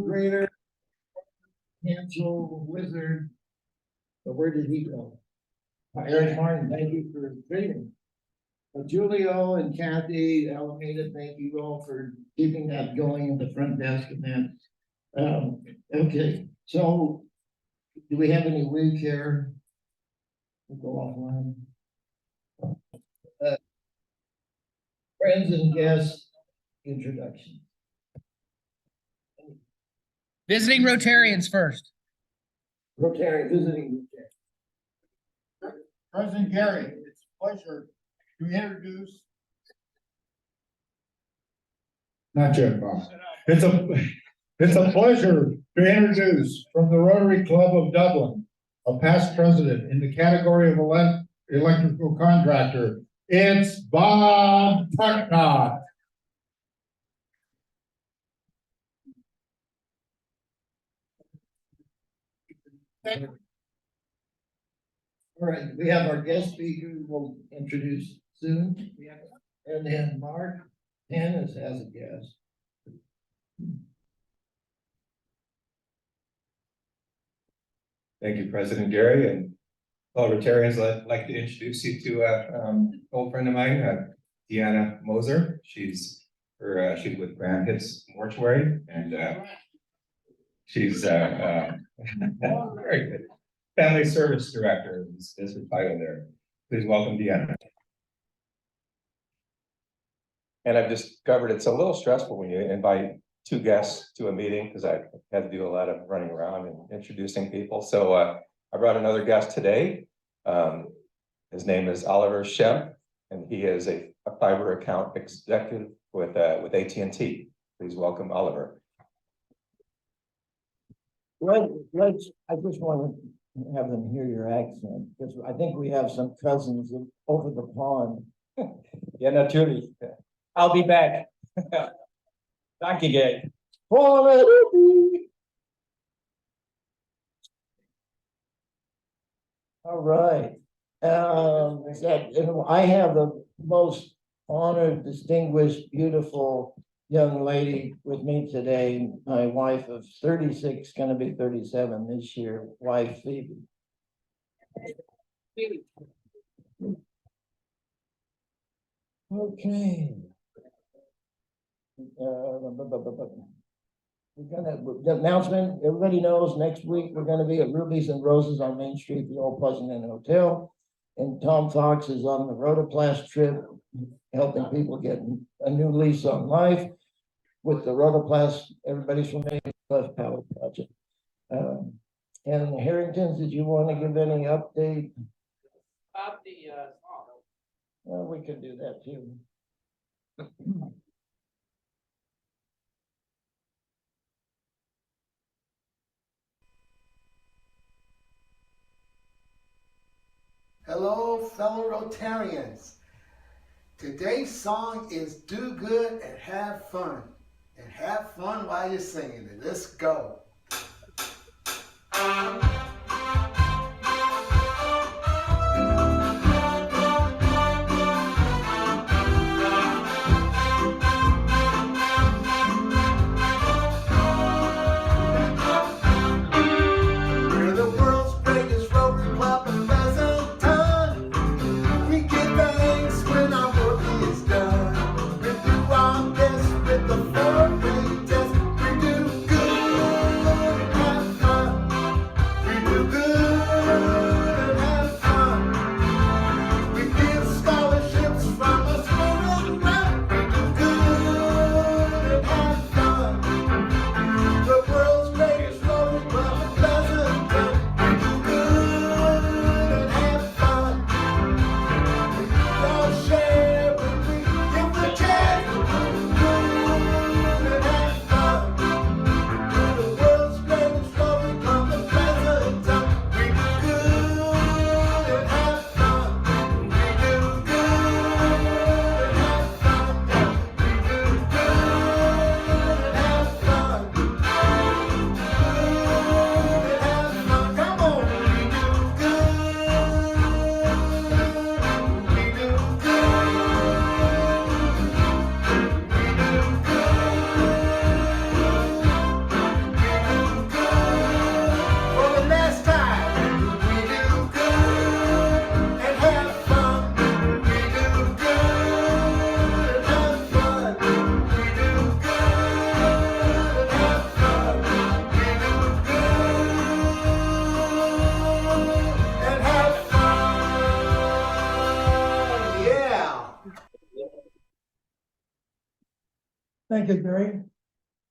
grader, Hansel Wizard. But where did he go? Eric Martin, thank you for reading. Julio and Kathy Alameda, thank you all for keeping that going in the front desk and that. Okay, so do we have any week here? We'll go offline. Friends and guests introduction. Visiting Rotarians first. Rotary visiting. President Gary, it's a pleasure to introduce. Not yet, Bob. It's a pleasure to introduce from the Rotary Club of Dublin, a past president in the category of electrical contractor. It's Bob Tucknott. All right, we have our guest speaker who will introduce soon. And then Mark Hannes has a guest. Thank you, President Gary, and fellow Rotarians. I'd like to introduce you to an old friend of mine, Deanna Moser. She's with Grand Hits Mortuary, and she's very good. Family Service Director is her title there. Please welcome Deanna. And I've discovered it's a little stressful when you invite two guests to a meeting because I had to do a lot of running around and introducing people. So I brought another guest today. His name is Oliver Shemp, and he is a fiber account executive with AT&T. Please welcome Oliver. I just want to have them hear your accent, because I think we have some cousins over the pond. Yeah, natürlich. I'll be back. Back again. All right. I have the most honored, distinguished, beautiful young lady with me today, my wife of 36, gonna be 37 this year, wife Phoebe. Okay. The announcement, everybody knows next week we're gonna be at Rubies and Roses on Main Street, the old Pleasant Inn Hotel. And Tom Fox is on the Rotoplast trip, helping people get a new lease on life with the Rotoplast. Everybody's familiar with the Power Project. And the Harringtons, did you want to give any update? Well, we could do that too. Hello, fellow Rotarians. Today's song is Do Good and Have Fun. And have fun while you're singing it. Let's go. We do thank you, Gary.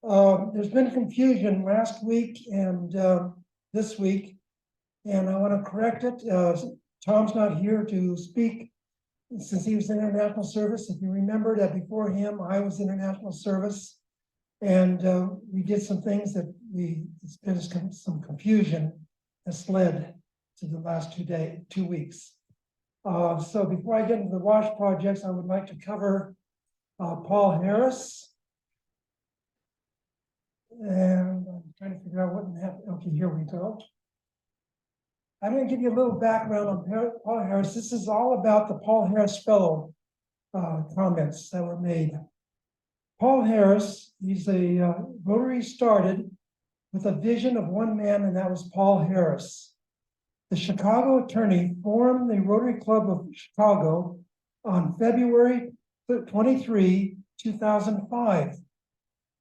There's been confusion last week and this week, and I want to correct it. Tom's not here to speak since he was in international service. If you remember that before him, I was in international service, and we did some things that it's been some confusion that's led to the last 2 weeks. So before I get into the WASH projects, I would like to cover Paul Harris. And I'm trying to figure out what happened. Okay, here we go. I'm going to give you a little background on Paul Harris. This is all about the Paul Harris Fellow comments that were made. Paul Harris, he's a Rotary started with a vision of one man, and that was Paul Harris. The Chicago attorney formed the Rotary Club of Chicago on February 23, 2005.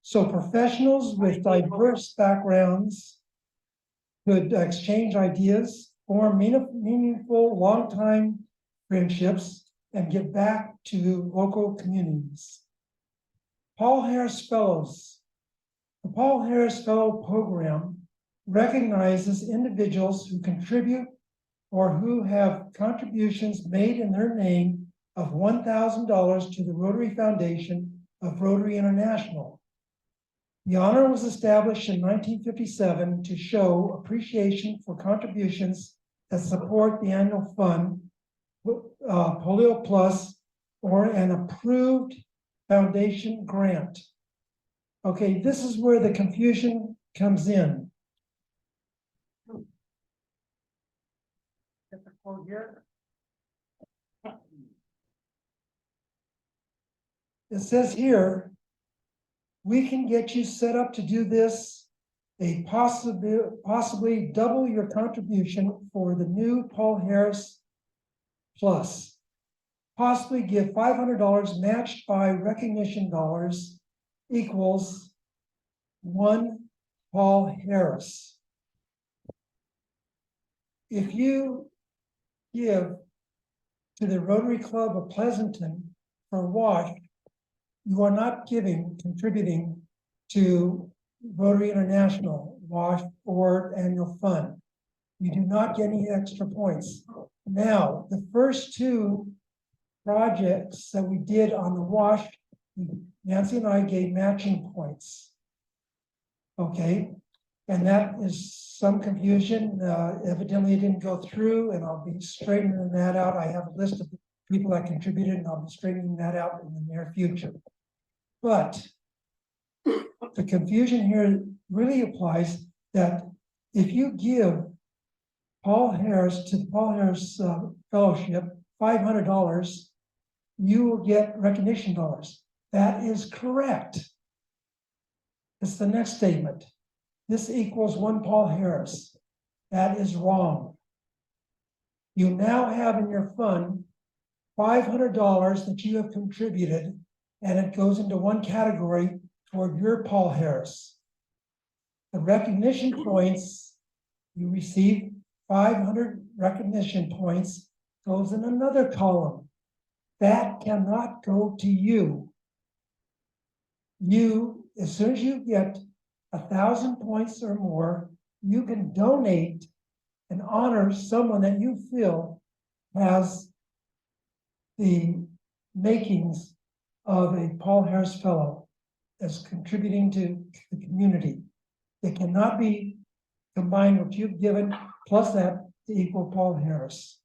So professionals with diverse backgrounds could exchange ideas, form meaningful, long-time friendships, and give back to local communities. Paul Harris Fellows. The Paul Harris Fellow Program recognizes individuals who contribute or who have contributions made in their name of $1,000 to the Rotary Foundation of Rotary International. The honor was established in 1957 to show appreciation for contributions that support the annual fund, Polio Plus, or an approved foundation grant. Okay, this is where the confusion comes in. Get the quote here. It says here, we can get you set up to do this, possibly double your contribution for the new Paul Harris Plus. Possibly give $500 matched by recognition dollars equals one Paul Harris. If you give to the Rotary Club of Pleasanton for WASH, you are not contributing to Rotary International, WASH, or annual fund. You do not get any extra points. Now, the first two projects that we did on the WASH, Nancy and I gave matching points. Okay, and that is some confusion. Evidently it didn't go through, and I'll be straightening that out. I have a list of people that contributed, and I'll be straightening that out in the near future. But the confusion here really applies that if you give Paul Harris to the Paul Harris Fellowship $500, you will get recognition dollars. That is correct. It's the next statement. This equals one Paul Harris. That is wrong. You now have in your fund $500 that you have contributed, and it goes into one category toward your Paul Harris. The recognition points, you receive 500 recognition points, goes in another column. That cannot go to you. You, as soon as you get 1,000 points or more, you can donate and honor someone that you feel has the makings of a Paul Harris Fellow as contributing to the community. It cannot be combined what you've given plus that to equal Paul Harris.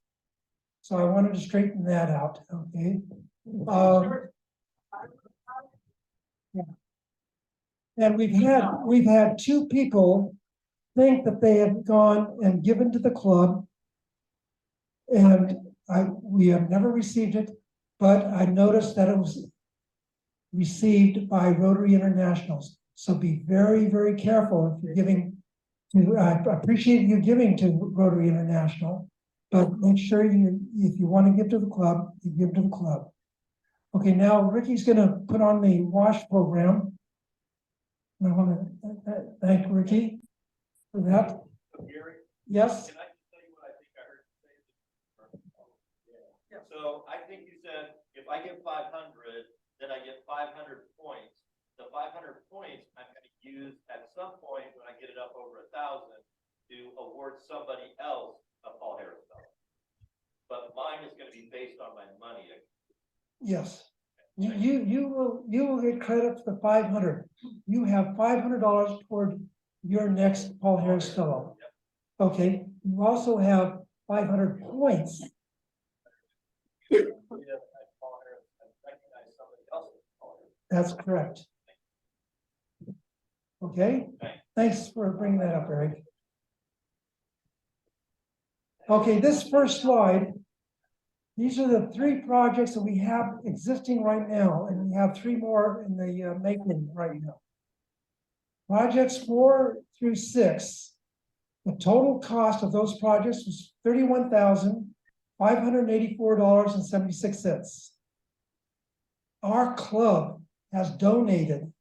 So I wanted to straighten that out, okay? Yeah. And we've had two people think that they have gone and given to the club, and we have never received it, but I noticed that it was received by Rotary Internationals. So be very, very careful if you're giving to, I appreciate you giving to Rotary International, but make sure if you want to give to the club, you give to the club. Okay, now Ricky's gonna put on the WASH program. And I want to thank Ricky for that. Gary? Yes? Can I just tell you what I think I heard you say? So I think you said, if I give 500, then I get 500 points. The the 500 points, I'm gonna use at some point when I get it up over 1,000 to award somebody else a Paul Harris Fellow. But mine is gonna be based on my money. Yes. You will get credit for the 500. You have $500 toward your next Paul Harris Fellow. Okay, you also have 500 points. Paul Harris, I recognize somebody else as Paul Harris. That's correct. Okay, thanks for bringing that up, Eric. Okay, this first slide, these are the 3 projects that we have existing right now, and we have 3 more in the making right now. Projects 4 through 6, the total cost of those projects was $31,584.76. Our club has donated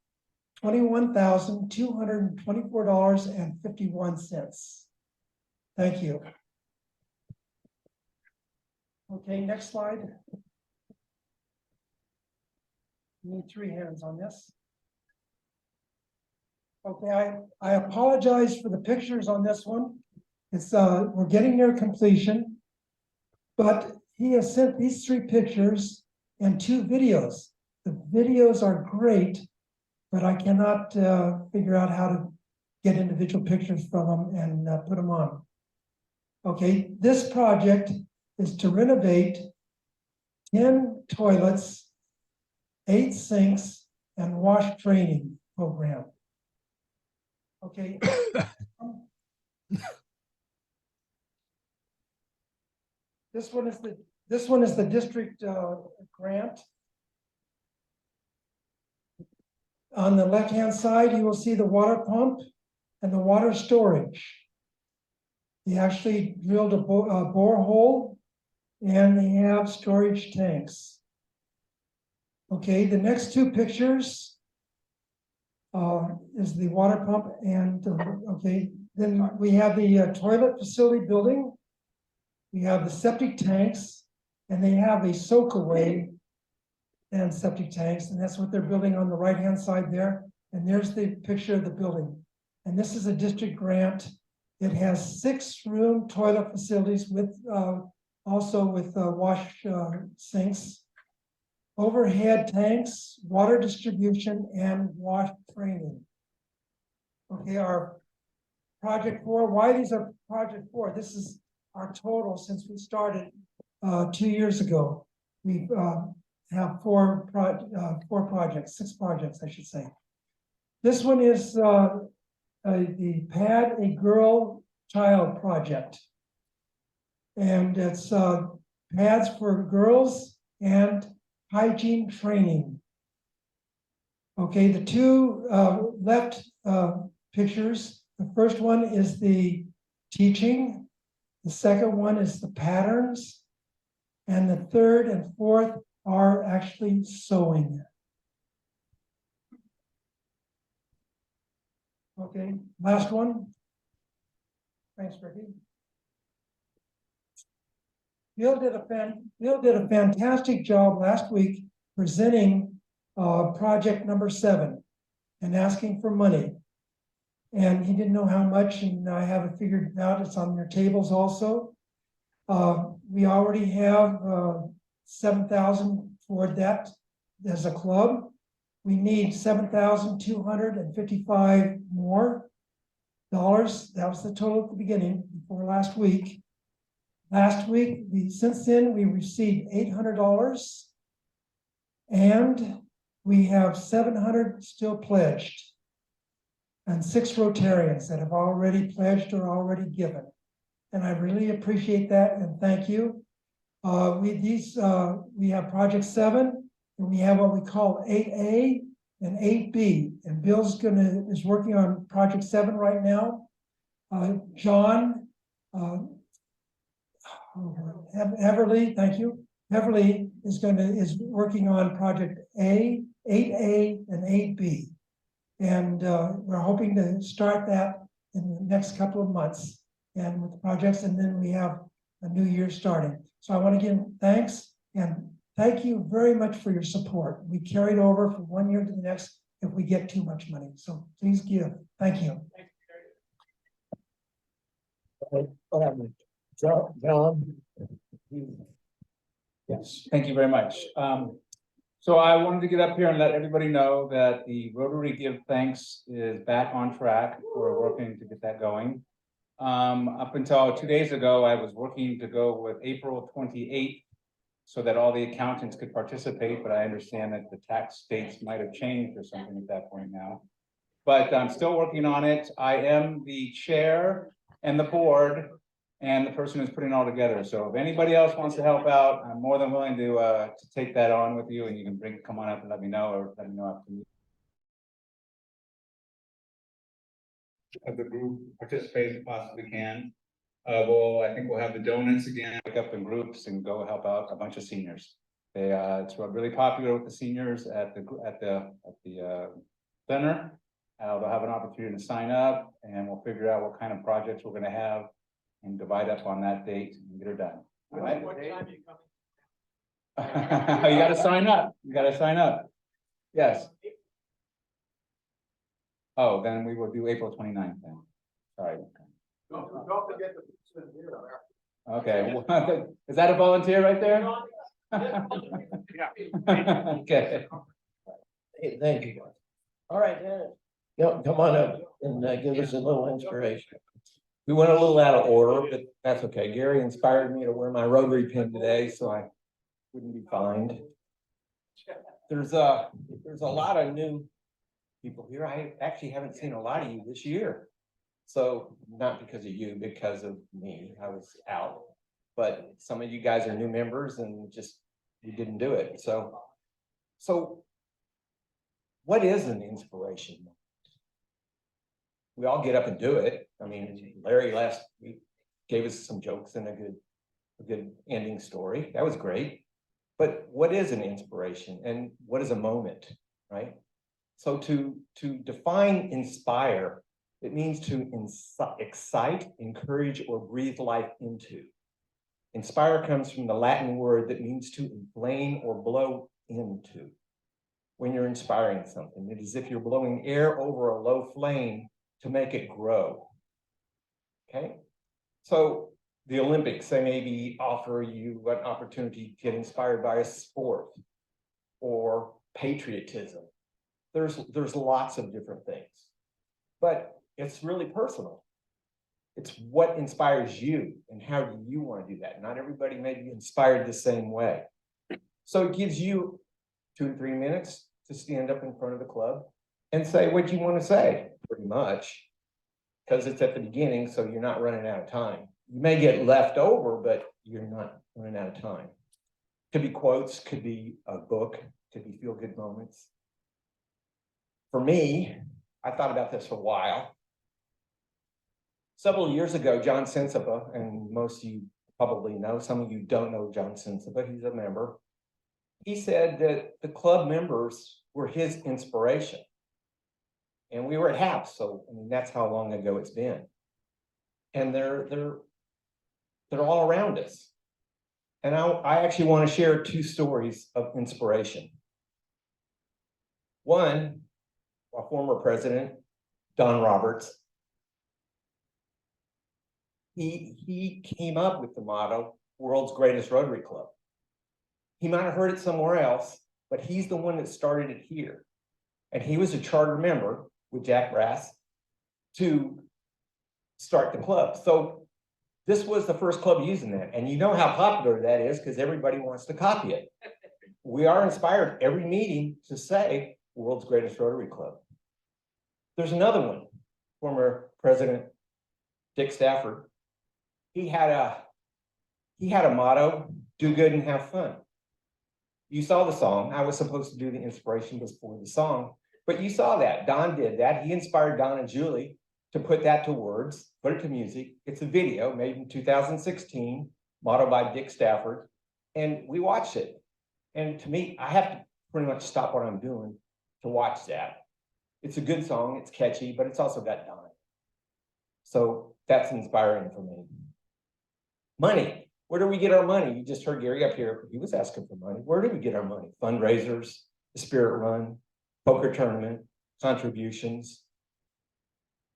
$21,224.51. Thank you. Okay, next slide. Need 3 hands on this. Okay, I apologize for the pictures on this one. It's we're getting near completion. But he has sent these 3 pictures and 2 videos. The videos are great, but I cannot figure out how to get individual pictures from them and put them on. Okay, this project is to renovate 10 toilets, 8 sinks, and wash training program. Okay. This one is the district grant. On the left-hand side, you will see the water pump and the water storage. They actually drilled a borehole, and they have storage tanks. Okay, the next 2 pictures is the water pump, and okay, then we have the toilet facility building. We have the septic tanks, and they have a soak away and septic tanks, and that's what they're building on the right-hand side there. And there's the picture of the building. And this is a district grant. It has 6-room toilet facilities with also with wash sinks, overhead tanks, water distribution, and wash training. Okay, our project 4, why these are project 4? This is our total since we started 2 years ago. We have 6 projects, I should say. This one is the Pad a Girl Child project. And it's pads for girls and hygiene training. Okay, the 2 left pictures, the first one is the teaching, the second one is the patterns, and the 3rd and 4th are actually sewing. Okay, last one. Thanks, Ricky. Bill did a fantastic job last week presenting project number 7 and asking for money. And he didn't know how much, and I have it figured out. It's on your tables also. We already have $7,000 for that as a club. We need $7,255 more dollars. That was the total at the beginning before last week. Last week, since then, we received $800, and we have 700 still pledged, and 6 Rotarians that have already pledged or already given. And I really appreciate that, and thank you. We have project 7, and we have what we call 8A and 8B, and Bill's is working on project 7 right now. John Everly, thank you. Everly is working on project 8A and 8B. And we're hoping to start that in the next couple of months and with the projects, and then we have a new year starting. So I want to give thanks, and thank you very much for your support. We carried over from one year to the next if we get too much money. So please give. Thank you. John? Yes, thank you very much. So I wanted to get up here and let everybody know that the Rotary Give Thanks is back on track. We're working to get that going. Up until 2 days ago, I was working to go with April 28th so that all the accountants could participate, but I understand that the tax dates might have changed or something at that point now. But I'm still working on it. I am the chair and the board and the person who's putting it all together. So if anybody else wants to help out, I'm more than willing to take that on with you, and you can come on up and let me know, or let me know after you. Of the group participate as possibly can. I think we'll have the donuts again, pick up in groups and go help out a bunch of seniors. It's really popular with the seniors at the center. They'll have an opportunity to sign up, and we'll figure out what kind of projects we're gonna have and divide up on that date and get her done. All right? What time are you You gotta sign up. You gotta sign up. Yes. Oh, then we will do April 29th then. Sorry. Don't forget the. Okay, is that a volunteer right there? Okay. Hey, thank you. All right, Dennis. Yo, come on up and give us a little inspiration. We went a little out of order, but that's okay. Gary inspired me to wear my Rotary pin today, so I wouldn't be fined. There's a lot of new people here. I actually haven't seen a lot of you this year. So not because of you, because of me. I was out, but some of you guys are new members and just, you didn't do it. So what is an inspiration? We all get up and do it. I mean, Larry last week gave us some jokes and a good ending story. That was great. But what is an inspiration and what is a moment, right? So to define inspire, it means to excite, encourage, or breathe life into. Inspire comes from the Latin word that means to inflame or blow into. When you're inspiring something, it is as if you're blowing air over a low flame to make it grow. Okay, so the Olympics, they maybe offer you an opportunity to get inspired by a sport or patriotism. There's lots of different things, but it's really personal. It's what inspires you and how do you want to do that? Not everybody may be inspired the same way. So it gives you 2 to 3 minutes to stand up in front of the club and say what you want to say, pretty much, because it's at the beginning, so you're not running out of time. You may get left over, but you're not running out of time. Could be quotes, could be a book, could be feel-good moments. For me, I thought about this for a while. Several years ago, John Sensipa, and most of you probably know, some of you don't know John Sensipa, he's a member. He said that the club members were his inspiration. And we were at HAP, so I mean, that's how long ago it's been. And they're all around us. And I actually want to share 2 stories of inspiration. One, our former president, Don Roberts. He came up with the motto, world's greatest Rotary Club. He might have heard it somewhere else, but he's the one that started it here. And he was a charter member with Jack Brass to start the club. So this was the first club using that. And you know how popular that is because everybody wants to copy it. We are inspired every meeting to say world's greatest Rotary Club. There's another one, former President Dick Stafford. He had a motto, do good and have fun. You saw the song. I was supposed to do the inspiration before the song, but you saw that. Don did that. He inspired Don and Julie to put that to words, put it to music. It's a video made in 2016, motto by Dick Stafford, and we watched it. And to me, I have to pretty much stop what I'm doing to watch that. It's a good song, it's catchy, but it's also got Don. So that's inspiring for me. Money. Where do we get our money? You just heard Gary up here. He was asking for money. Where do we get our money? Fundraisers, the Spirit Run, poker tournament, contributions.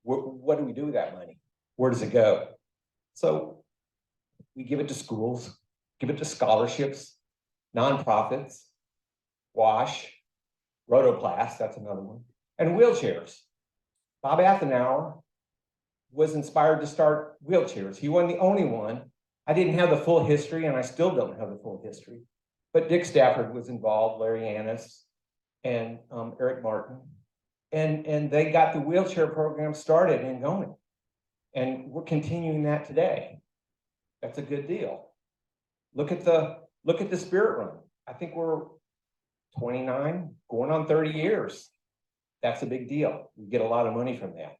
What do we do with that money? Where does it go? So we give it to schools, give it to scholarships, nonprofits, WASH, Rotoplast, that's another one, and wheelchairs. Bob Athenauer was inspired to start wheelchairs. He wasn't the only one. I didn't have the full history, and I still don't have the full history. But Dick Stafford was involved, Larry Annis, and Eric Martin. And they got the wheelchair program started and going. And we're continuing that today. That's a good deal. Look at the Spirit Run. I think we're 29, going on 30 years. That's a big deal. We get a lot of money from that.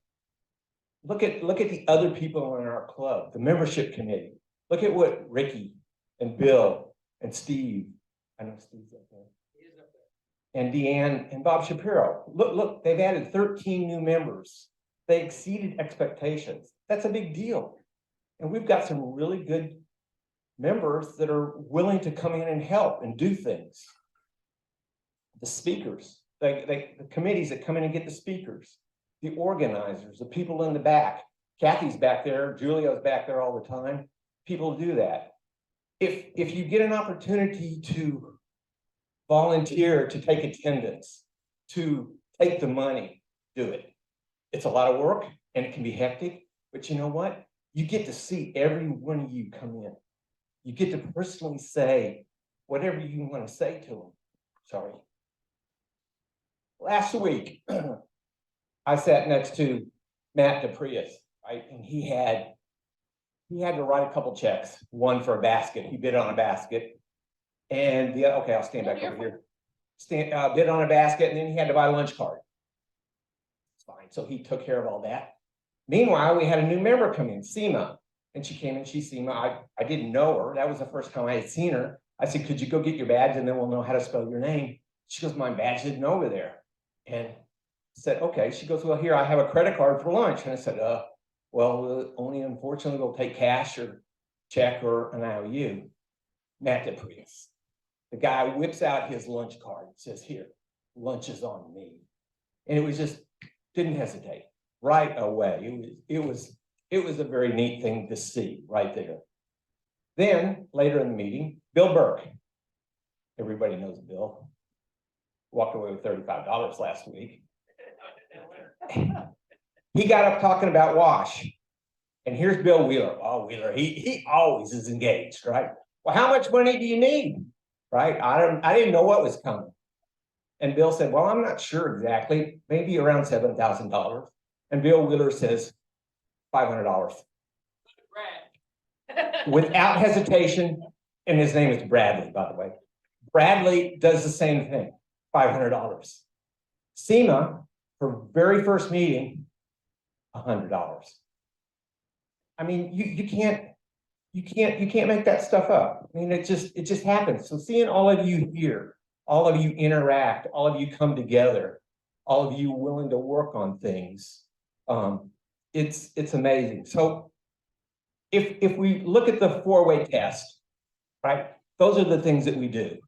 Look at the other people in our club, the membership committee. Look at what Ricky and Bill and Steve, I know Steve's up there. And Deanne and Bob Shapiro. Look, they've added 13 new members. They exceeded expectations. That's a big deal. And we've got some really good members that are willing to come in and help and do things. The speakers, the committees that come in and get the speakers, the organizers, the people in the back. Kathy's back there, Julia's back there all the time. People do that. If you get an opportunity to volunteer, to take attendance, to take the money, do it. It's a lot of work and it can be hectic, but you know what? You get to see every one of you come in. You get to personally say whatever you want to say to them. Sorry. Last week, I sat next to Matt DePrius, right? And he had to write a couple checks, one for a basket. He bid on a basket. And okay, I'll stand back over here. Bid on a basket, and then he had to buy a lunch card. It's fine. So he took care of all that. Meanwhile, we had a new member come in, Seema. And she came in, she's Seema. I didn't know her. That was the first time I had seen her. I said, could you go get your badge and then we'll know how to spell your name? She goes, my badge isn't over there. And I said, okay. She goes, well, here, I have a credit card for lunch. And I said, well, only unfortunately we'll take cash or check or an IOU. Matt DePrius. The guy whips out his lunch card and says, here, lunch is on me. And it was just, didn't hesitate right away. It was a very neat thing to see right there. Then later in the meeting, Bill Burke. Everybody knows Bill. Walked away with $35 last week. He got up talking about WASH. And here's Bill Wheeler. Oh, Wheeler, he always is engaged, right? Well, how much money do you need? Right? I didn't know what was coming. And Bill said, well, I'm not sure exactly, maybe around $7,000. And Bill Wheeler says, $500. Without hesitation, and his name is Bradley, by the way. Bradley does the same thing, $500. Seema, her very first meeting, $100. I mean, you can't make that stuff up. I mean, it just happens. So seeing all of you here, all of you interact, all of you come together, all of you willing to work on things, it's amazing. So if we look at the four-way test, right? Those are the things that we do.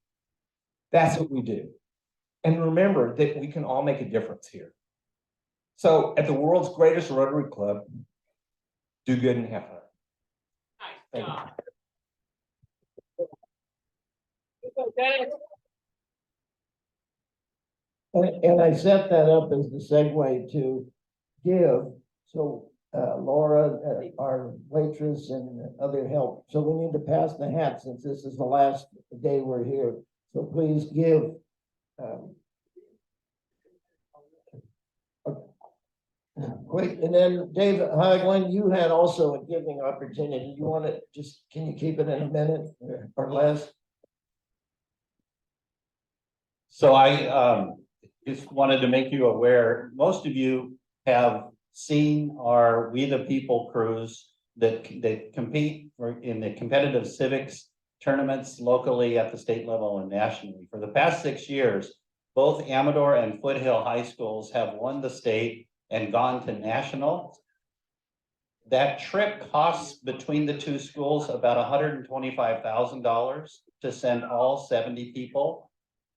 That's what we do. And remember that we can all make a difference here. So at the world's greatest Rotary Club, do good and have fun. Thank you. And I set that up as the segue to give. So Laura, our waitress, and other help. So we need to pass the hat since this is the last day we're here. So please give. Quick, and then David Haglund, you had also a giving opportunity. You want to just, can you keep it in a minute or less? So I just wanted to make you aware, most of you have seen our We the People crews that compete in the competitive civics tournaments locally at the state level and nationally. For the past 6 years, both Amador and Foothill High Schools have won the state and gone to national. That trip costs between the two schools about $125,000 to send all 70 people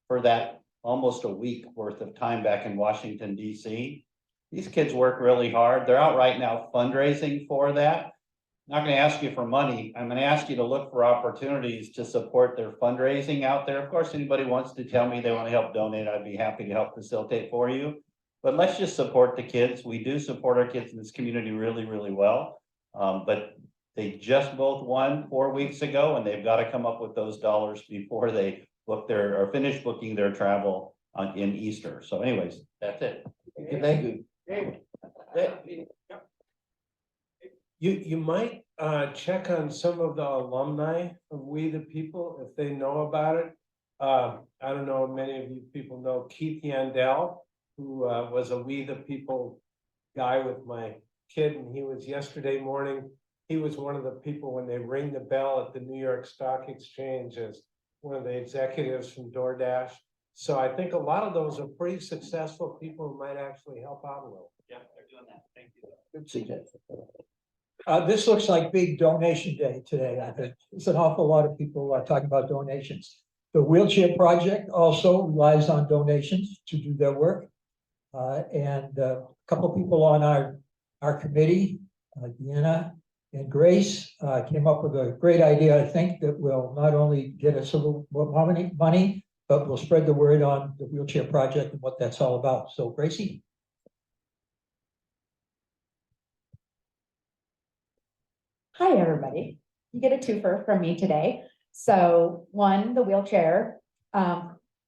for that almost a week worth of time back in Washington DC. These kids work really hard. They're out right now fundraising for that. Not gonna ask you for money. I'm gonna ask you to look for opportunities to support their fundraising out there. Of course, anybody wants to tell me they want to help donate, I'd be happy to help facilitate for you. But let's just support the kids. We do support our kids in this community really, really well. But they just both won 4 weeks ago, and they've got to come up with those dollars before they book their, or finish booking their travel in Easter. So anyways, that's it. Thank you. You might check on some of the alumni of We the People, if they know about it. I don't know, many of you people know Keith Yandell, who was a We the People guy with my kid, and he was yesterday morning. He was one of the people when they ring the bell at the New York Stock Exchange as one of the executives from DoorDash. So I think a lot of those are pretty successful people who might actually help out a little. Yeah, they're doing that. Thank you. Good suggestion. This looks like big donation day today, I think. There's an awful lot of people talking about donations. The wheelchair project also relies on donations to do their work. And a couple of people on our committee, Deanna and Grace, came up with a great idea, I think, that will not only get us a little more money, but will spread the word on the wheelchair project and what that's all about. So Gracie. Hi, everybody. You get a twofer from me today. So one, the wheelchair.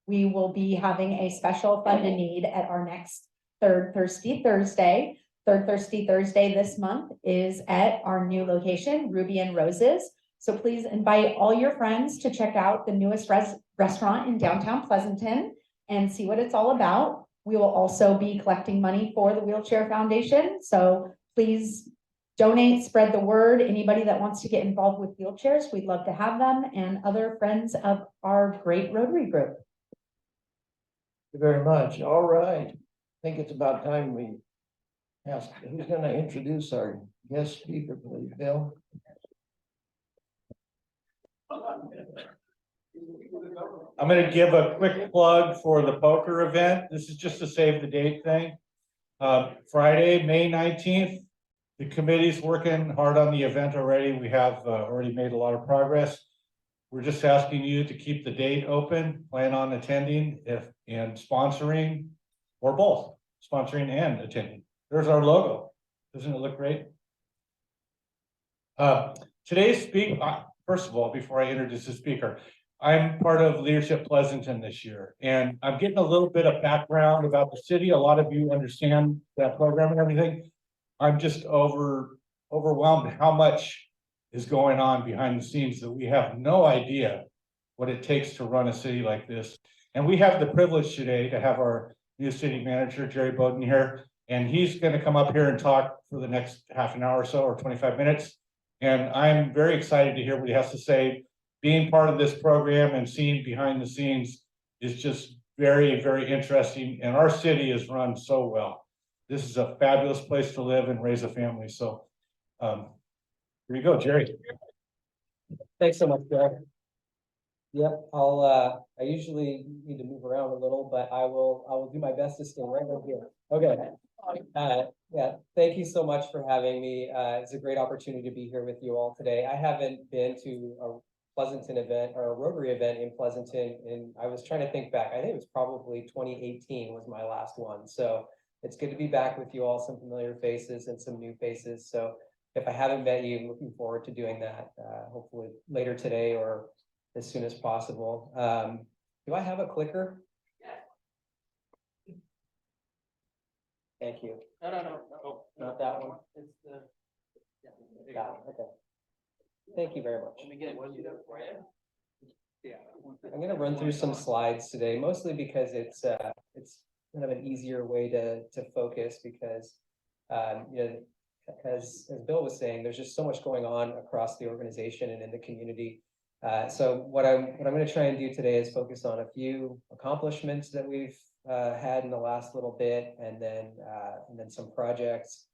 We will be having a special fund in need at our next Third Thirsty Thursday. Third Thirsty Thursday this month is at our new location, Ruby and Roses. So please invite all your friends to check out the newest restaurant in downtown Pleasanton and see what it's all about. We will also be collecting money for the Wheelchair Foundation. So please donate, spread the word. Anybody that wants to get involved with wheelchairs, we'd love to have them, and other friends of our great Rotary group. Thank you very much. All right. I think it's about time we ask, who's going to introduce our guest speaker, please, Bill? I'm gonna give a quick plug for the poker event. This is just a save the date thing. Friday, May 19th. The committee's working hard on the event already. We have already made a lot of progress. We're just asking you to keep the date open, plan on attending and sponsoring, or both, sponsoring and attending. There's our logo. Doesn't it look great? Today's speaker, first of all, before I introduce the speaker, I'm part of Leadership Pleasanton this year, and I'm getting a little bit of background about the city. A lot of you understand that program and everything. I'm just overwhelmed how much is going on behind the scenes that we have no idea what it takes to run a city like this. And we have the privilege today to have our new city manager, Jerry Bowden, here, and he's going to come up here and talk for the next half an hour or so, or 25 minutes. And I'm very excited to hear what he has to say. Being part of this program and seeing behind the scenes is just very, very interesting. And our city is run so well. This is a fabulous place to live and raise a family. So here you go, Jerry. Thanks so much, Greg. Yep, I usually need to move around a little, but I will do my best to stay right over here. Okay. Yeah, thank you so much for having me. It's a great opportunity to be here with you all today. I haven't been to a Pleasanton event or a Rotary event in Pleasanton, and I was trying to think back. I think it was probably 2018 was my last one. So it's good to be back with you all, some familiar faces and some new faces. So if I haven't met you, I'm looking forward to doing that, hopefully later today or as soon as possible. Do I have a clicker? Thank you. No, not that one. It's the. Got it, okay. Thank you very much. Let me get one for you. Yeah. I'm gonna run through some slides today, mostly because it's kind of an easier way to focus because you know, as Bill was saying, there's just so much going on across the organization and in the community. So what I'm going to try and do today is focus on a few accomplishments that we've had in the last little bit, and then some projects.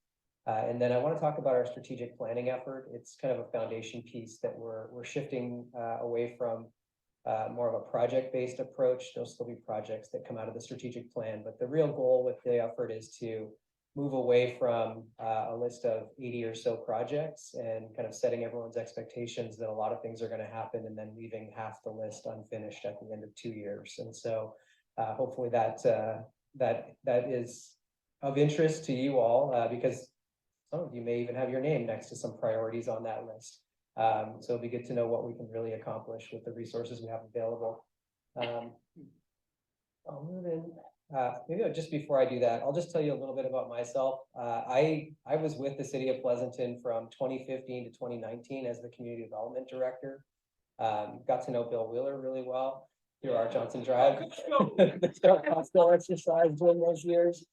And then I want to talk about our strategic planning effort. It's kind of a foundation piece that we're shifting away from more of a project-based approach. There'll still be projects that come out of the strategic plan, but the real goal with the effort is to move away from a list of 80 or so projects and kind of setting everyone's expectations that a lot of things are going to happen and then leaving half the list unfinished at the end of 2 years. And so hopefully that is of interest to you all, because some of you may even have your name next to some priorities on that list. So it'll be good to know what we can really accomplish with the resources we have available. I'll move in. Maybe just before I do that, I'll just tell you a little bit about myself. I was with the city of Pleasanton from 2015 to 2019 as the community development director. Got to know Bill Wheeler really well through our Johnson Drive. Still exercise during those years.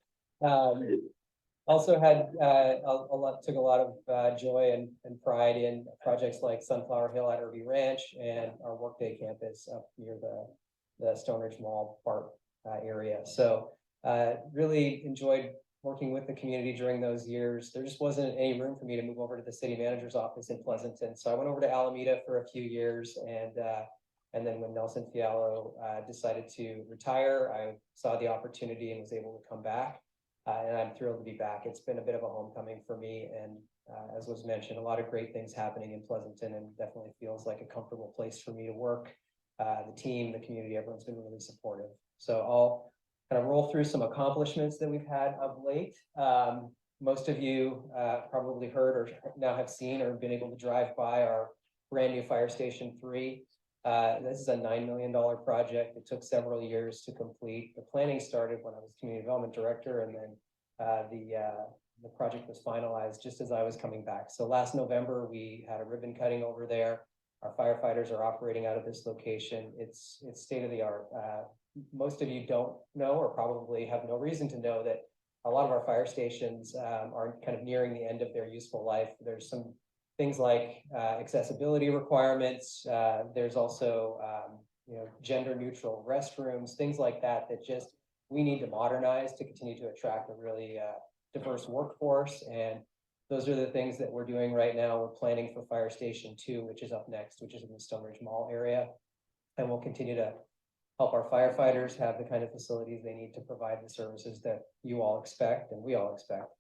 Also had took a lot of joy and pride in projects like Sunflower Hill at Irby Ranch and our Workday campus up near the Stone Ridge Mall Park area. So really enjoyed working with the community during those years. There just wasn't any room for me to move over to the city manager's office in Pleasanton. So I went over to Alameda for a few years, and then when Nelson Fialo decided to retire, I saw the opportunity and was able to come back. And I'm thrilled to be back. It's been a bit of a homecoming for me. And as was mentioned, a lot of great things happening in Pleasanton, and definitely feels like a comfortable place for me to work. The team, the community, everyone's been really supportive. So I'll kind of roll through some accomplishments that we've had of late. Most of you probably heard or now have seen or been able to drive by our brand new Fire Station 3. This is a $9 million project. It took several years to complete. The planning started when I was community development director, and then the project was finalized just as I was coming back. So last November, we had a ribbon cutting over there. Our firefighters are operating out of this location. It's state of the art. Most of you don't know, or probably have no reason to know, that a lot of our fire stations are kind of nearing the end of their useful life. There's some things like accessibility requirements. There's also gender neutral restrooms, things like that just we need to modernize to continue to attract a really diverse workforce. And those are the things that we're doing right now. We're planning for Fire Station 2, which is up next, which is in the Stone Ridge Mall area. And we'll continue to help our firefighters have the kind of facilities they need to provide the services that you all expect and we all expect.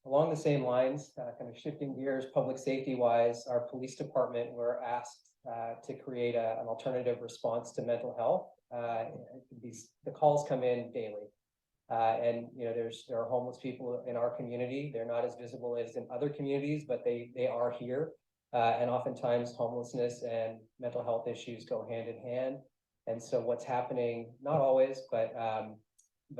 Along the same lines, kind of shifting gears, public safety wise, our police department were asked to create an alternative response to mental health. The calls come in daily. And there are homeless people in our community. They're not as visible as in other communities, but they are here. And oftentimes homelessness and mental health issues go hand in hand. And so what's happening, not always, but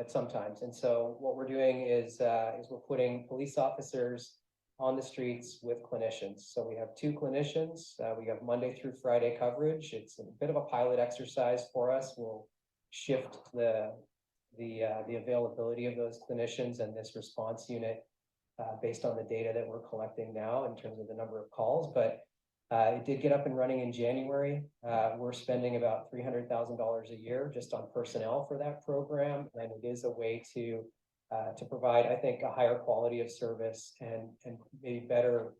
sometimes. And so what we're doing is we're putting police officers on the streets with clinicians. So we have 2 clinicians. We have Monday through Friday coverage. It's a bit of a pilot exercise for us. We'll shift the availability of those clinicians and this response unit based on the data that we're collecting now in terms of the number of calls. But it did get up and running in January. We're spending about $300,000 a year just on personnel for that program. And it is a way to provide, I think, a higher quality of service and maybe better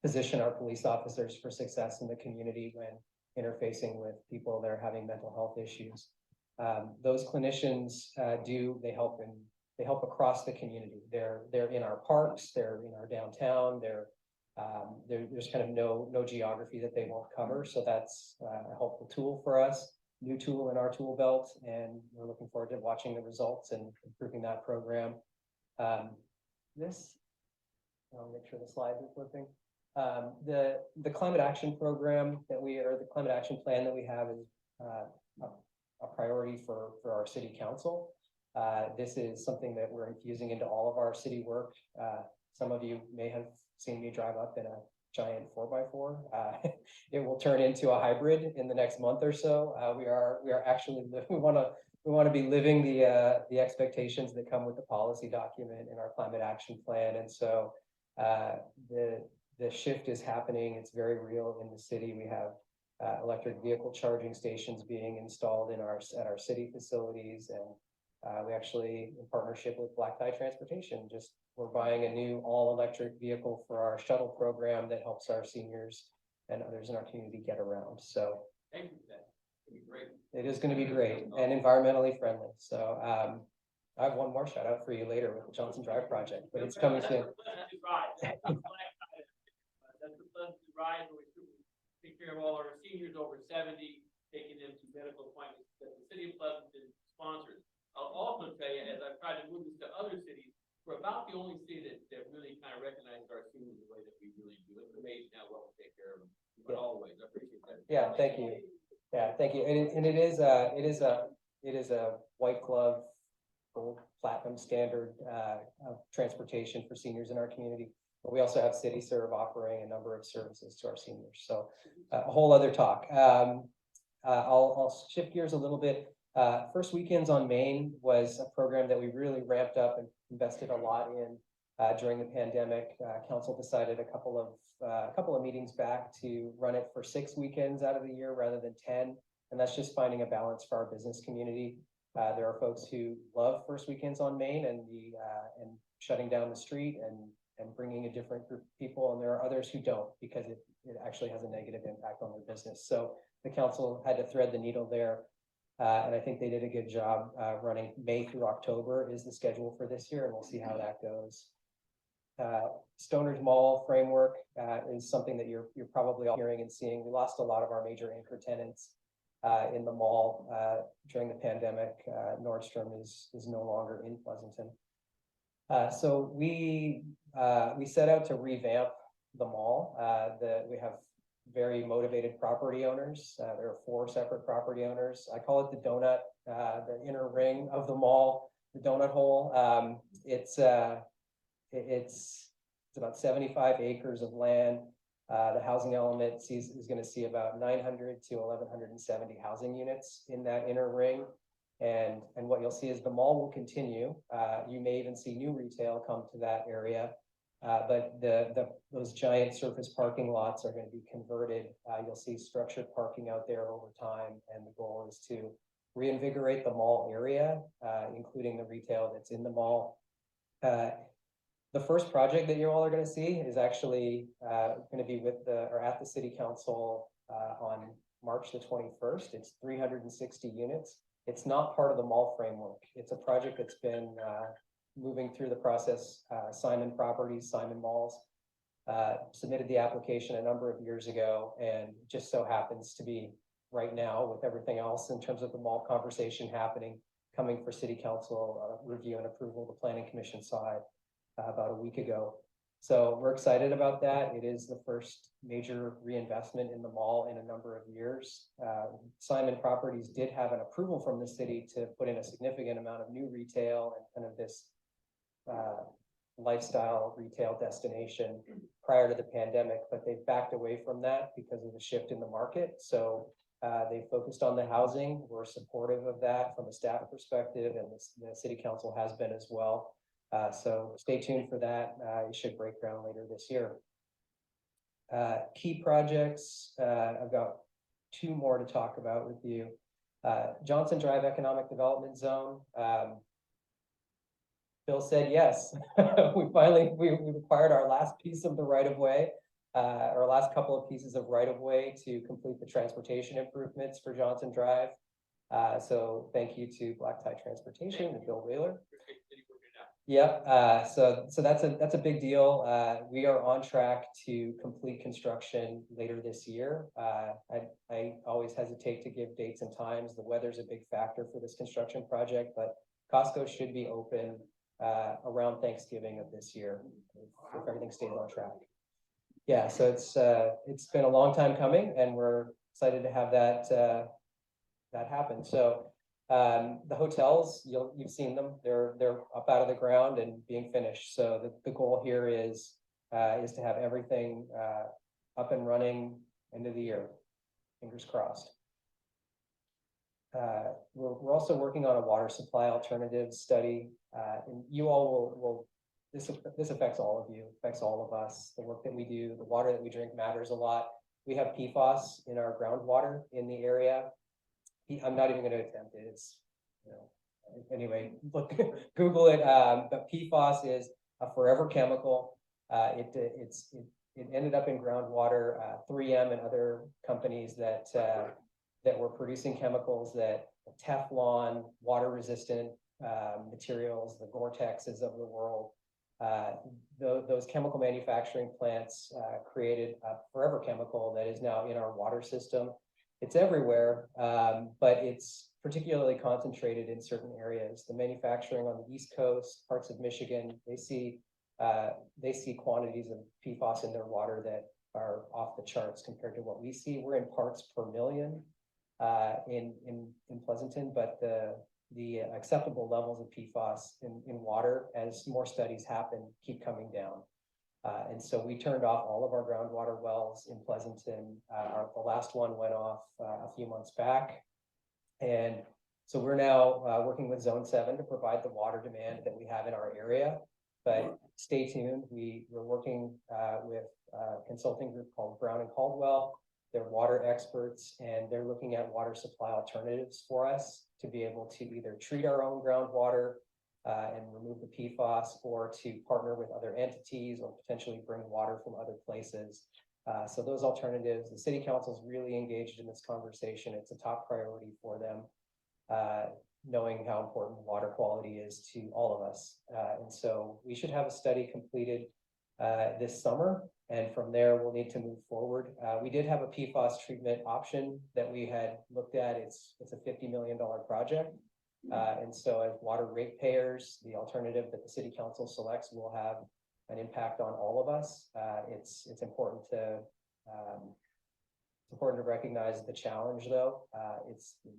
position our police officers for success in the community when interfacing with people that are having mental health issues. Those clinicians they help across the community. They're in our parks, they're in our downtown, there's kind of no geography that they won't cover. So that's a helpful tool for us, new tool in our tool belt, and we're looking forward to watching the results and improving that program. I'll make sure the slides are flipping. The climate action program the climate action plan that we have is a priority for our city council. This is something that we're infusing into all of our city work. Some of you may have seen me drive up in a giant 4x4. It will turn into a hybrid in the next month or so. We are actually we want to be living the expectations that come with the policy document in our climate action plan. And so the shift is happening. It's very real in the city. We have electric vehicle charging stations being installed at our city facilities, and we actually, in partnership with Black Tie Transportation, we're buying a new all-electric vehicle for our shuttle program that helps our seniors and others in our community get around. So Thank you for that. It'd be great. it is going to be great and environmentally friendly. So I have one more shout out for you later with the Johnson Drive project, but it's coming soon. That's the Pleasant Ride, where we take care of all our seniors over 70, taking them to medical appointments that the city of Pleasanton sponsors. I'll also tell you, as I've tried to move this to other cities, we're about the only city that really kind of recognizes our seniors the way that we really do. It's amazing how well we take care of them, but always, I appreciate that. Yeah, thank you. Yeah, thank you. And it is a white glove, gold platinum standard of transportation for seniors in our community. But we also have City Serve offering a number of services to our seniors. So a whole other talk. I'll shift gears a little bit. First Weekends on Main was a program that we really ramped up and invested a lot in during the pandemic. Council decided a couple of meetings back to run it for 6 weekends out of the year rather than 10. And that's just finding a balance for our business community. There are folks who love First Weekends on Main and shutting down the street and bringing a different group of people. And there are others who don't, because it actually has a negative impact on their business. So the council had to thread the needle there. And I think they did a good job running May through October is the schedule for this year, and we'll see how that goes. Stoner's Mall framework is something that you're probably all hearing and seeing. We lost a lot of our major anchor tenants in the mall during the pandemic. Nordstrom is no longer in Pleasanton. So we set out to revamp the mall. We have very motivated property owners. There are 4 separate property owners. I call it the donut, the inner ring of the mall, the donut hole. It's about 75 acres of land. The housing element is going to see about 900 to 1,170 housing units in that inner ring. And what you'll see is the mall will continue. You may even see new retail come to that area. But those giant surface parking lots are going to be converted. You'll see structured parking out there over time. And the goal is to reinvigorate the mall area, including the retail that's in the mall. The first project that you all are going to see is actually going to be at the city council on March the 21st. It's 360 units. It's not part of the mall framework. It's a project that's been moving through the process. Simon Properties, Simon Malls, submitted the application a number of years ago, and just so happens to be right now with everything else in terms of the mall conversation coming for city council review and approval. The planning commission side about a week ago. So we're excited about that. It is the first major reinvestment in the mall in a number of years. Simon Properties did have an approval from the city to put in a significant amount of new retail and kind of this lifestyle retail destination prior to the pandemic, but they've backed away from that because of the shift in the market. So they focused on the housing. We're supportive of that from a staff perspective, and the city council has been as well. So stay tuned for that. It should break ground later this year. Key projects, I've got 2 more to talk about with you. Johnson Drive Economic Development Zone. Bill said yes. we acquired our last piece of the right-of-way, our last couple of pieces of right-of-way to complete the transportation improvements for Johnson Drive. So thank you to Black Tie Transportation and Bill Whaler. Yep. So that's a big deal. We are on track to complete construction later this year. I always hesitate to give dates and times. The weather's a big factor for this construction project, but Costco should be open around Thanksgiving of this year if everything stays on track. Yeah, so it's been a long time coming, and we're excited to have that happen. So the hotels, you've seen them. They're up out of the ground and being finished. So the goal here is to have everything up and running end of the year. Fingers crossed. We're also working on a water supply alternatives study. And you all this affects all of you, affects all of us. The work that we do, the water that we drink matters a lot. We have PFAS in our groundwater in the area. I'm not even going to attempt it. It's, anyway, look, Google it. But PFAS is a forever chemical. It it ended up in groundwater. 3M and other companies that were producing chemicals that Teflon, water resistant materials, the Gore-Texes of the world. Those chemical manufacturing plants created a forever chemical that is now in our water system. It's everywhere, but it's particularly concentrated in certain areas. The manufacturing on the East Coast, parts of Michigan, they see quantities of PFAS in their water that are off the charts compared to what we see. We're in parts per million in Pleasanton, but the acceptable levels of PFAS in water, as more studies happen, keep coming down. And so we turned off all of our groundwater wells in Pleasanton. The last one went off a few months back. And so we're now working with Zone 7 to provide the water demand that we have in our area. But stay tuned. We're working with a consulting group called Brown and Caldwell. They're water experts, and they're looking at water supply alternatives for us to be able to either treat our own groundwater and remove the PFAS, or to partner with other entities or potentially bring water from other places. So those alternatives, the city council is really engaged in this conversation. It's a top priority for them, knowing how important water quality is to all of us. And so we should have a study completed this summer, and from there we'll need to move forward. We did have a PFAS treatment option that we had looked at. It's a $50 million project. And so as water ratepayers, the alternative that the city council selects will have an impact on all of us. It's important to recognize the challenge, though.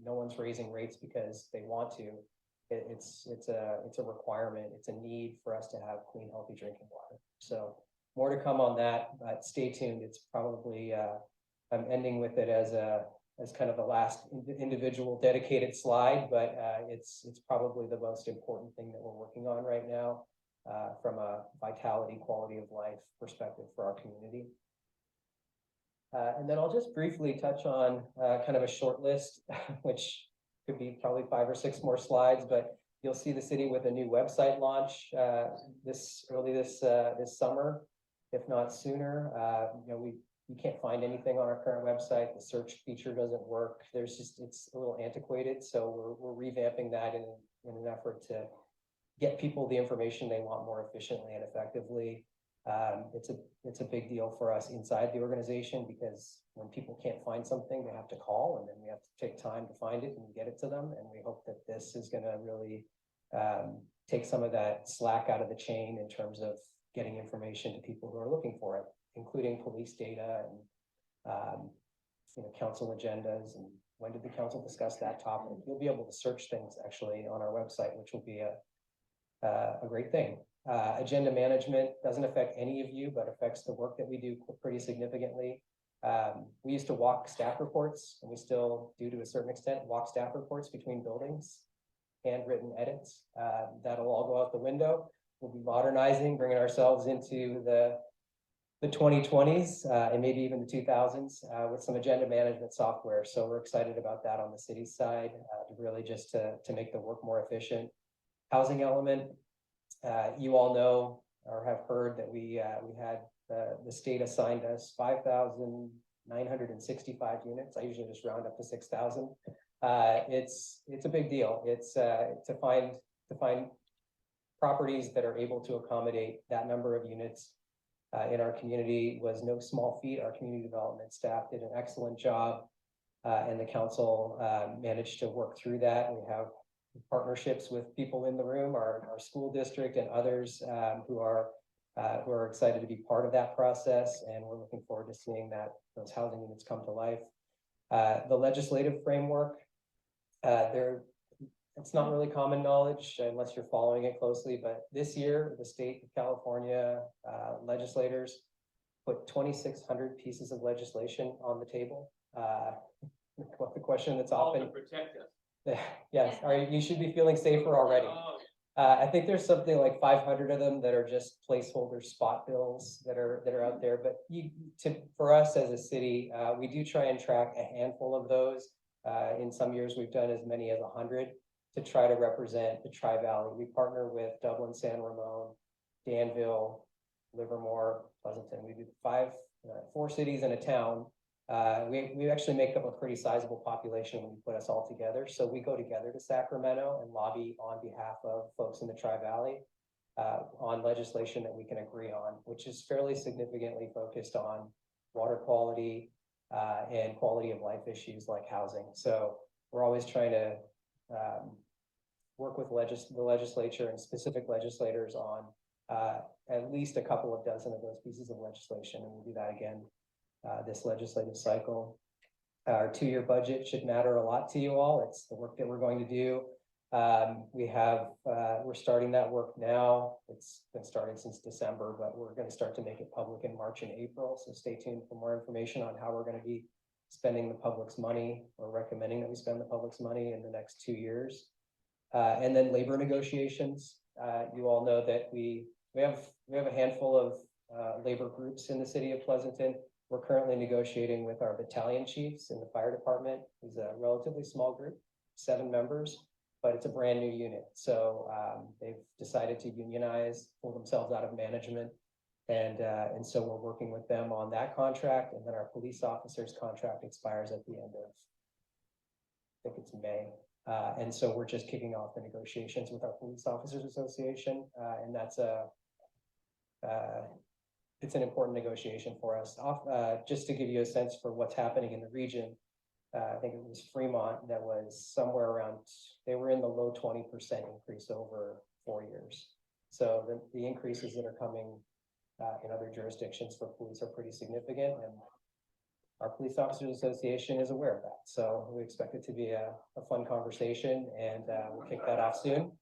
No one's raising rates because they want to. It's a requirement. It's a need for us to have clean, healthy drinking water. So more to come on that, but stay tuned. It's probably I'm ending with it as kind of the last individual dedicated slide, but it's probably the most important thing that we're working on right now from a vitality, quality of life perspective for our community. And then I'll just briefly touch on kind of a short list, which could be probably 5 or 6 more slides, but you'll see the city with a new website launch this summer, if not sooner. You can't find anything on our current website. The search feature doesn't work. It's a little antiquated. So we're revamping that in an effort to get people the information they want more efficiently and effectively. It's a big deal for us inside the organization, because when people can't find something, they have to call, and then we have to take time to find it and get it to them. And we hope that this is going to really take some of that slack out of the chain in terms of getting information to people who are looking for it, including police data and council agendas, and when did the council discuss that topic. You'll be able to search things actually on our website, which will be a great thing. Agenda management doesn't affect any of you, but affects the work that we do pretty significantly. We used to walk staff reports, and we still do to a certain extent, walk staff reports between buildings, handwritten edits. That'll all go out the window. We'll be modernizing, bringing ourselves into the 2020s and maybe even the 2000s with some agenda management software. So we're excited about that on the city side, really just to make the work more efficient. Housing element, you all know or have heard that we had the state assigned us 5,965 units. I usually just round up to 6,000. It's a big deal. It's to find properties that are able to accommodate that number of units in our community was no small feat. Our community development staff did an excellent job, and the council managed to work through that. We have partnerships with people in the room, our school district and others who are excited to be part of that process, and we're looking forward to seeing those housing units come to life. The legislative framework, it's not really common knowledge unless you're following it closely, but this year the state of California legislators put 2,600 pieces of legislation on the table. The question that's All often to protect us. yes, you should be feeling safer already. I think there's something like 500 of them that are just placeholder spot bills that are out there. But for us as a city, we do try and track a handful of those. In some years, we've done as many as 100 to try to represent the Tri-Valley. We partner with Dublin, San Ramon, Danville, Livermore, Pleasanton, we do four cities and a town. We actually make up a pretty sizable population when you put us all together, so we go together to Sacramento and lobby on behalf of folks in the Tri-Valley on legislation that we can agree on, which is fairly significantly focused on water quality and quality of life issues like housing. So we're always trying to work with the legislature and specific legislators on at least a couple of dozen of those pieces of legislation, and we'll do that again this legislative cycle. Our 2-year budget should matter a lot to you all. It's the work that we're going to do. We're starting that work now. It's been started since December, but we're going to start to make it public in March and April. So stay tuned for more information on how we're going to be spending the public's money, or recommending that we spend the public's money in the next 2 years. And then labor negotiations. You all know that we have a handful of labor groups in the city of Pleasanton. We're currently negotiating with our battalion chiefs in the fire department. It's a relatively small group, 7 members, but it's a brand new unit. So they've decided to unionize, pull themselves out of management. And so we're working with them on that contract. And then our police officers contract expires at the end of, I think it's May. And so we're just kicking off the negotiations with our Police Officers Association. And that's it's an important negotiation for us. Just to give you a sense for what's happening in the region, I think it was Fremont that was somewhere around, they were in the low 20% increase over 4 years. So the increases that are coming in other jurisdictions for police are pretty significant, and our Police Officers Association is aware of that. So we expect it to be a fun conversation, and we'll kick that off soon.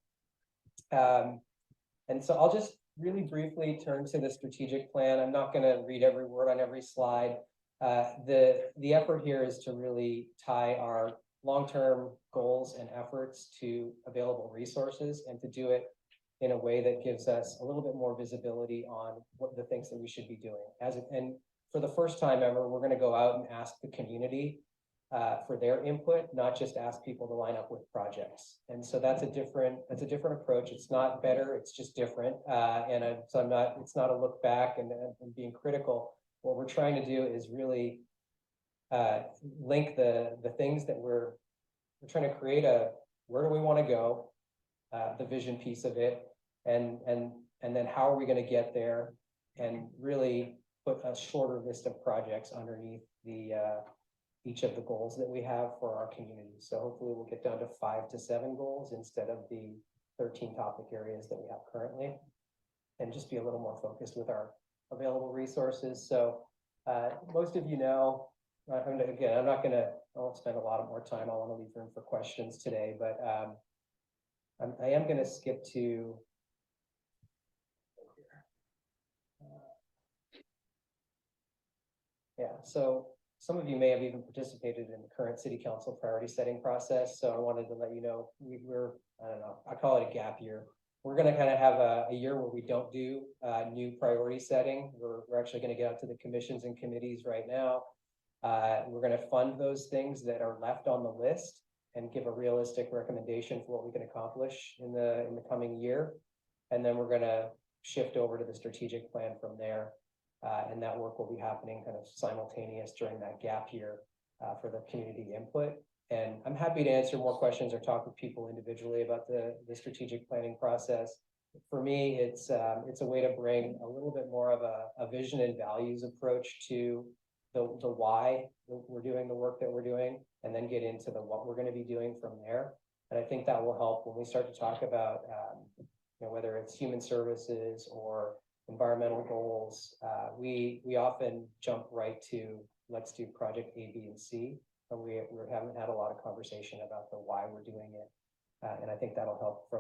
And so I'll just really briefly turn to the strategic plan. I'm not going to read every word on every slide. The effort here is to really tie our long-term goals and efforts to available resources, and to do it in a way that gives us a little bit more visibility on what the things that we should be doing. And for the first time ever, we're going to go out and ask the community for their input, not just ask people to line up with projects. And so that's a different approach. It's not better, it's just different. It's not a look back and being critical. What we're trying to do is really link the things that we're trying to create where do we want to go, the vision piece of it, and then how are we going to get there, and really put a shorter list of projects underneath each of the goals that we have for our community. So hopefully we'll get down to 5 to 7 goals instead of the 13 topic areas that we have currently, and just be a little more focused with our available resources. So most of you know, again, I won't spend a lot more time. I want to leave room for questions today, but I am going to skip to so some of you may have even participated in the current city council priority setting process. So I wanted to let you know, I don't know, I call it a gap year. We're going to kind of have a year where we don't do new priority setting. We're actually going to get out to the commissions and committees right now. We're going to fund those things that are left on the list and give a realistic recommendation for what we can accomplish in the coming year. And then we're going to shift over to the strategic plan from there. And that work will be happening kind of simultaneous during that gap year for the community input. And I'm happy to answer more questions or talk with people individually about the strategic planning process. For me, it's a way to bring a little bit more of a vision and values approach to the why we're doing the work that we're doing, and then get into the what we're going to be doing from there. And I think that will help when we start to talk about whether it's human services or environmental goals. We often jump right to let's do project A, B, and C, but we haven't had a lot of conversation about the why we're doing it. And I think that'll help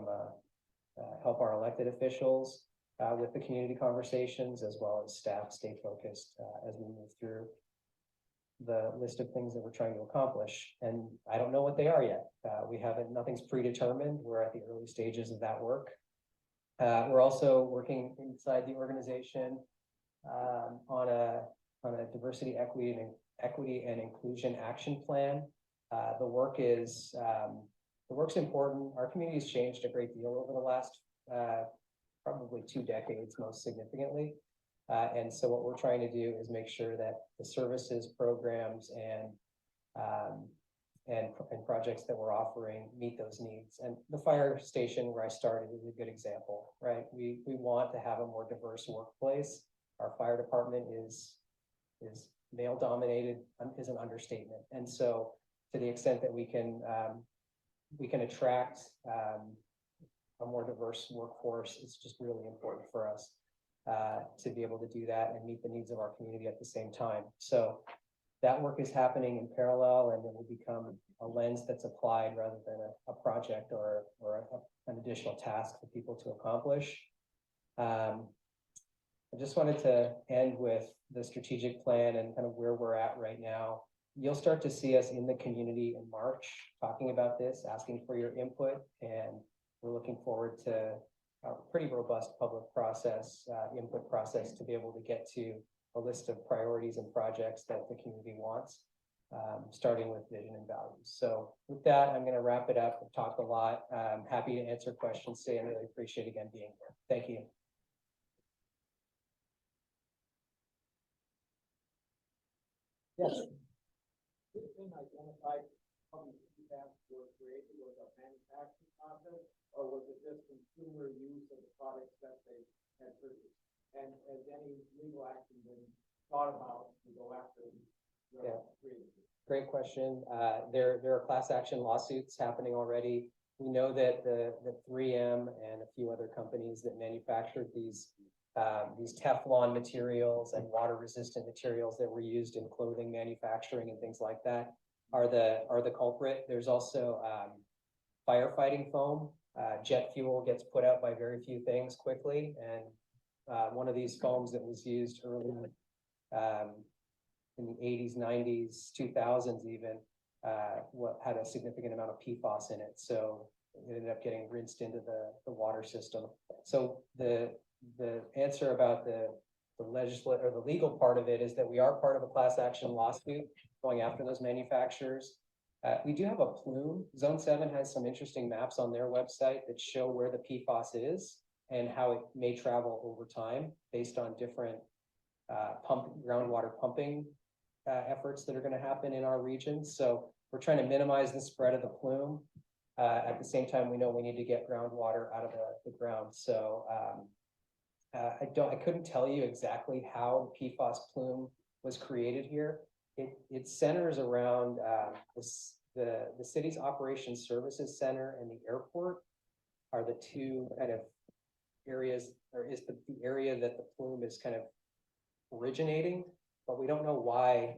help our elected officials with the community conversations, as well as staff stay focused as we move through the list of things that we're trying to accomplish. And I don't know what they are yet. Nothing's predetermined. We're at the early stages of that work. We're also working inside the organization on a diversity, equity and inclusion action plan. The work's important. Our community has changed a great deal over the last probably 2 decades, most significantly. And so what we're trying to do is make sure that the services, programs, and projects that we're offering meet those needs. And the fire station where I started is a good example, right? We want to have a more diverse workplace. Our fire department is male dominated, is an understatement. And so to the extent that we can attract a more diverse workforce, it's just really important for us to be able to do that and meet the needs of our community at the same time. So that work is happening in parallel, and it will become a lens that's applied rather than a project or an additional task for people to accomplish. I just wanted to end with the strategic plan and kind of where we're at right now. You'll start to see us in the community in March talking about this, asking for your input, and we're looking forward to a pretty robust public process, input process, to be able to get to a list of priorities and projects that the community wants, starting with vision and values. So with that, I'm going to wrap it up. I've talked a lot. I'm happy to answer questions today, and really appreciate again being here. Thank you. Yes. Been identified how many PFAS were created, was a manufacturing process, or was it just consumer use of the products that they had purchased? And has any legal action been thought about to go after the creators? Great question. There are class action lawsuits happening already. We know that the 3M and a few other companies that manufactured these Teflon materials and water resistant materials that were used in clothing manufacturing and things like that are the culprit. There's also firefighting foam. Jet fuel gets put out by very few things quickly, and one of these foams that was used early in the 80s, 90s, 2000s even, had a significant amount of PFAS in it. So it ended up getting rinsed into the water system. So the answer about the legislative or the legal part of it is that we are part of a class action lawsuit going after those manufacturers. We do have a plume. Zone 7 has some interesting maps on their website that show where the PFAS is and how it may travel over time based on different groundwater pumping efforts that are going to happen in our region. So we're trying to minimize the spread of the plume. At the same time, we know we need to get groundwater out of the ground. So I couldn't tell you exactly how the PFAS plume was created here. It centers around the city's operations services center and the airport are the two kind of areas, or is the area that the plume is kind of originating, but we don't know why.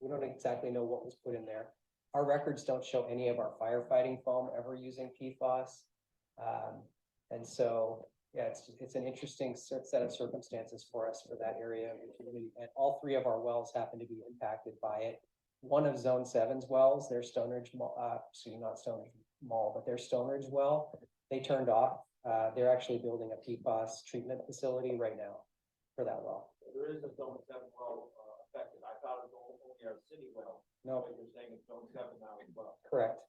We don't exactly know what was put in there. Our records don't show any of our firefighting foam ever using PFAS. And so, yeah, it's an interesting set of circumstances for us for that area of the community. And all three of our wells happen to be impacted by it. One of Zone 7's wells, their Stonebridge, not Stonebridge Mall, but their Stonebridge well, they turned off. They're actually building a PFAS treatment facility right now for that well. There is a Zone 7 well affected. I thought it was only our city well. No, But you're saying it's Zone 7 now as well. correct.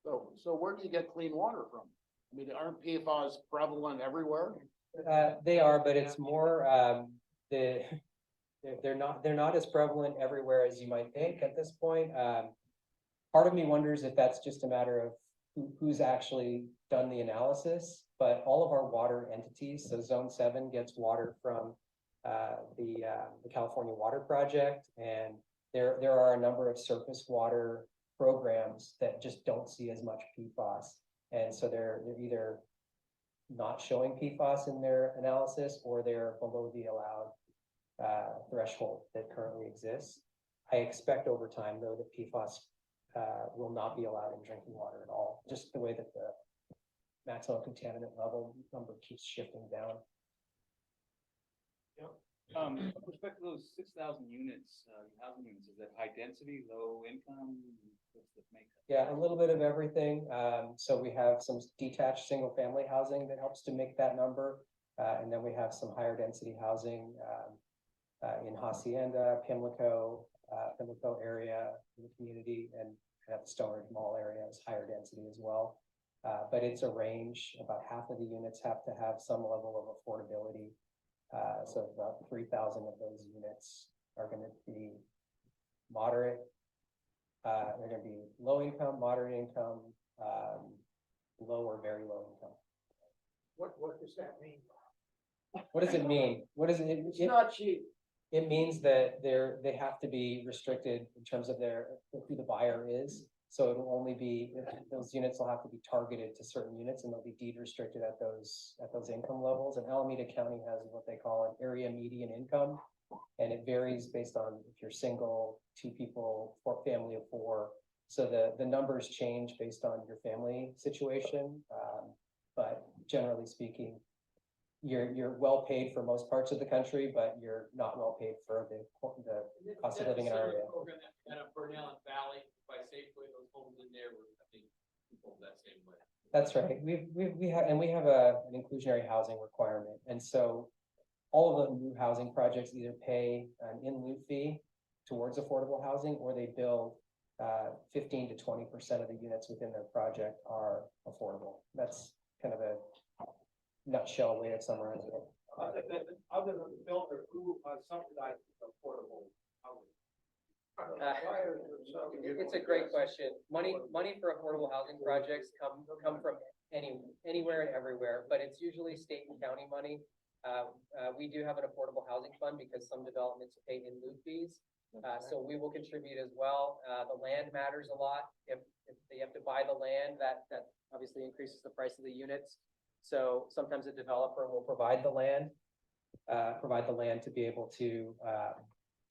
So where do you get clean water from? I mean, aren't PFAS prevalent everywhere? They are, but it's more they're not as prevalent everywhere as you might think at this point. Part of me wonders if that's just a matter of who's actually done the analysis, but all of our water entities, so Zone 7 gets water from the California Water Project, and there are a number of surface water programs that just don't see as much PFAS. And so they're either not showing PFAS in their analysis, or they're below the allowed threshold that currently exists. I expect over time, though, that PFAS will not be allowed in drinking water at all, just the way that the maximum contaminant level number keeps shifting down. With respect to those 6,000 units, housing units, is that high density, low income? What's the makeup? Yeah, a little bit of everything. So we have some detached single family housing that helps to make that number. And then we have some higher density housing in Hacienda, Pimlico area in the community, and at the Stonebridge Mall area is higher density as well. But it's a range. About half of the units have to have some level of affordability. So about 3,000 of those units are gonna be moderate. They're gonna be low income, moderate income, low or very low income. What does that mean? What does it mean? What does it? It's not cheap. It means that they have to be restricted in terms of who the buyer is. So it will only be, those units will have to be targeted to certain units and they'll be deed restricted at those income levels. And Alameda County has what they call an area median income. And it varies based on if you're single, 2 people, or family of 4. So the numbers change based on your family situation. But generally speaking, you're well paid for most parts of the country, but you're not well paid for the cost of living in our area. Program at Burnell Valley by Safeway, those homes in there were, I think, people that same way. That's right. We have an inclusionary housing requirement. And so all of the new housing projects either pay an in lieu fee towards affordable housing, or they build 15 to 20% of the units within their project are affordable. That's kind of a nutshell way of summarizing it. Other than the builder who subsidizes affordable housing. It's a great question. Money for affordable housing projects come from anywhere and everywhere, but it's usually state and county money. We do have an affordable housing fund because some developments pay in lieu fees. So we will contribute as well. The land matters a lot. If they have to buy the land, that obviously increases the price of the units. So sometimes a developer will provide the land to be able to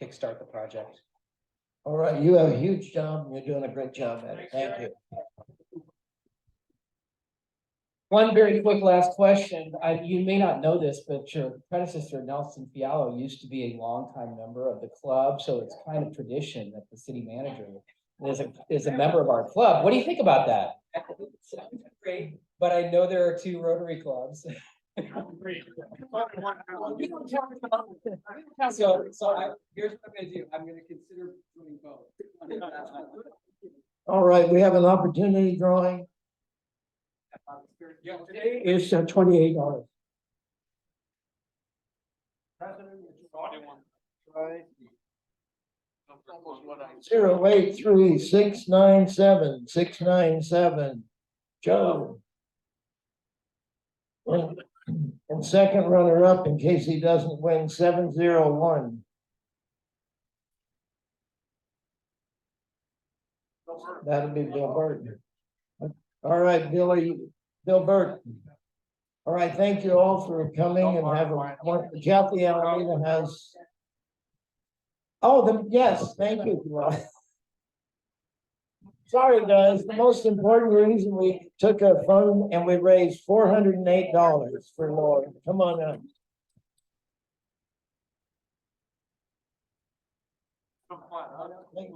kickstart the project. All right, you have a huge job, and you're doing a great job at it. Thank you. One very quick last question. You may not know this, but your predecessor Nelson Fiallo used to be a longtime member of the club, so it's kind of tradition that the city manager is a member of our club. What do you think about that? Great, but I know there are 2 Rotary clubs. Here's what I'm gonna do. I'm gonna consider doing both. All right, we have an opportunity drawing. Today It's $28. 083-697-697. Joe. And second runner up, in case he doesn't win, 701. That'll be Bill Burton. All right, Bill Burton. All right, thank you all for coming and have a, Kathy Alameda has. Oh, yes, thank you. Sorry, guys, the most important reason we took a fund and we raised $408 for Lord. Come on up. Thank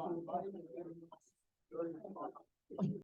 you.